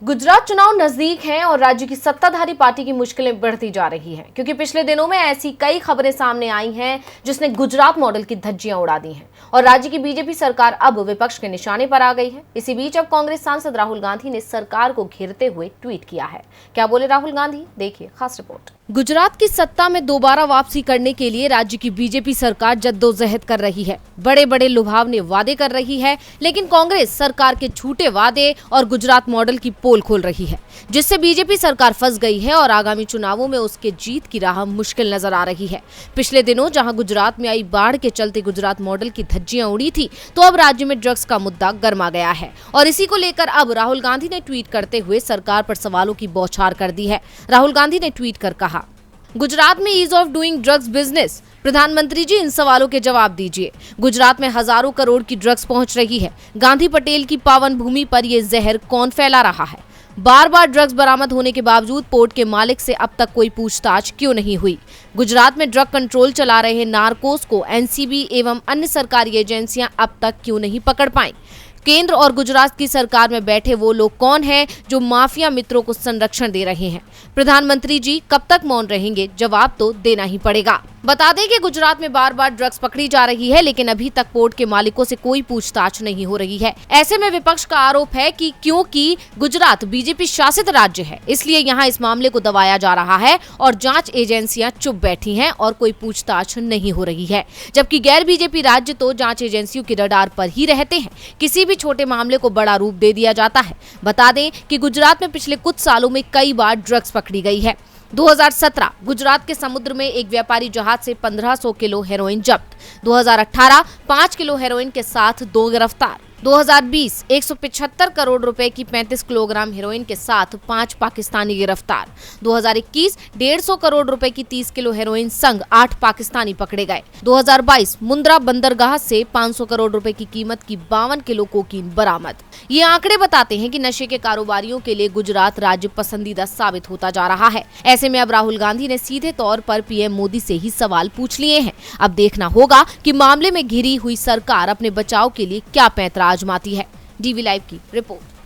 गुजरात चुनाव नजदीक हैं और राज्य की सत्ताधारी पार्टी की मुश्किलें बढ़ती जा रही हैं क्योंकि पिछले दिनों में ऐसी कई खबरें सामने आई हैं जिसने गुजरात मॉडल की धज्जियां उड़ा दी हैं और राज्य की बीजेपी सरकार अब विपक्ष के निशाने पर आ गई है। इसी बीच अब कांग्रेस सांसद राहुल गांधी ने सरकार को घेरते हुए ट्वीट किया है। क्या बोले राहुल गांधी, देखिए खास रिपोर्ट। गुजरात की सत्ता में दोबारा वापसी करने के लिए राज्य की बीजेपी सरकार जद्दोजहद कर रही है, बड़े बड़े लुभावने वादे कर रही है, लेकिन कांग्रेस सरकार के झूठे वादे और गुजरात मॉडल की पोल खोल रही है, जिससे बीजेपी सरकार फंस गई है और आगामी चुनावों में उसके जीत की राह मुश्किल नजर आ रही है। पिछले दिनों जहां गुजरात में आई बाढ़ के चलते गुजरात मॉडल की धज्जियां उड़ी थी, तो अब राज्य में ड्रग्स का मुद्दा गर्मा गया है और इसी को लेकर अब राहुल गांधी ने ट्वीट करते हुए सरकार पर सवालों की बौछार कर दी है। राहुल गांधी ने ट्वीट कर कहा, गुजरात में ease of doing drugs business. प्रधानमंत्री जी, इन सवालों के जवाब दीजिए। गुजरात में हजारों करोड़ की ड्रग्स पहुंच रही है। गांधी पटेल की पावन भूमि पर ये जहर कौन फैला रहा है? बार बार ड्रग्स बरामद होने के बावजूद पोर्ट के मालिक से अब तक कोई पूछताछ क्यों नहीं हुई? गुजरात में ड्रग कंट्रोल चला रहे नार्कोस को एनसीबी एवं अन्य सरकारी एजेंसियां अब तक क्यों नहीं पकड़ पाई? केंद्र और गुजरात की सरकार में बैठे वो लोग कौन हैं जो माफिया मित्रों को संरक्षण दे रहे हैं? प्रधानमंत्री जी कब तक मौन रहेंगे? जवाब तो देना ही पड़ेगा। बता दें कि गुजरात में बार बार ड्रग्स पकड़ी जा रही है, लेकिन अभी तक पोर्ट के मालिकों से कोई पूछताछ नहीं हो रही है। ऐसे में विपक्ष का आरोप है कि क्योंकि गुजरात बीजेपी शासित राज्य है, इसलिए यहाँ इस मामले को दबाया जा रहा है और जांच एजेंसियां चुप बैठी हैं और कोई पूछताछ नहीं हो रही है, जबकि गैर बीजेपी राज्य तो जांच एजेंसियों के रडार पर ही रहते हैं। किसी भी छोटे मामले को बड़ा रूप दे दिया जाता है। बता दें कि गुजरात में पिछले कुछ सालों में कई बार ड्रग्स पकड़ी गई है। 2017 गुजरात के समुद्र में एक व्यापारी जहाज से 1500 किलो हेरोइन जब्त। 2018 5 किलो हेरोइन के साथ 2 गिरफ्तार। 2020 175 करोड़ रुपए की 35 किलोग्राम हेरोइन के साथ 5 पाकिस्तानी गिरफ्तार। 2021 150 करोड़ रुपए की 30 किलो हेरोइन संग 8 पाकिस्तानी पकड़े गए। 2022 मुंद्रा बंदरगाह से 500 करोड़ रुपए की कीमत की 52 किलो कोकीन बरामद। ये आंकड़े बताते हैं कि नशे के कारोबारियों के लिए गुजरात राज्य पसंदीदा साबित होता जा रहा है। ऐसे में अब राहुल गांधी ने सीधे तौर पर पीएम मोदी से ही सवाल पूछ लिए हैं। अब देखना होगा कि मामले में घिरी हुई सरकार अपने बचाव के लिए क्या पैंतरा आजमाती है। डीवी लाइव की रिपोर्ट।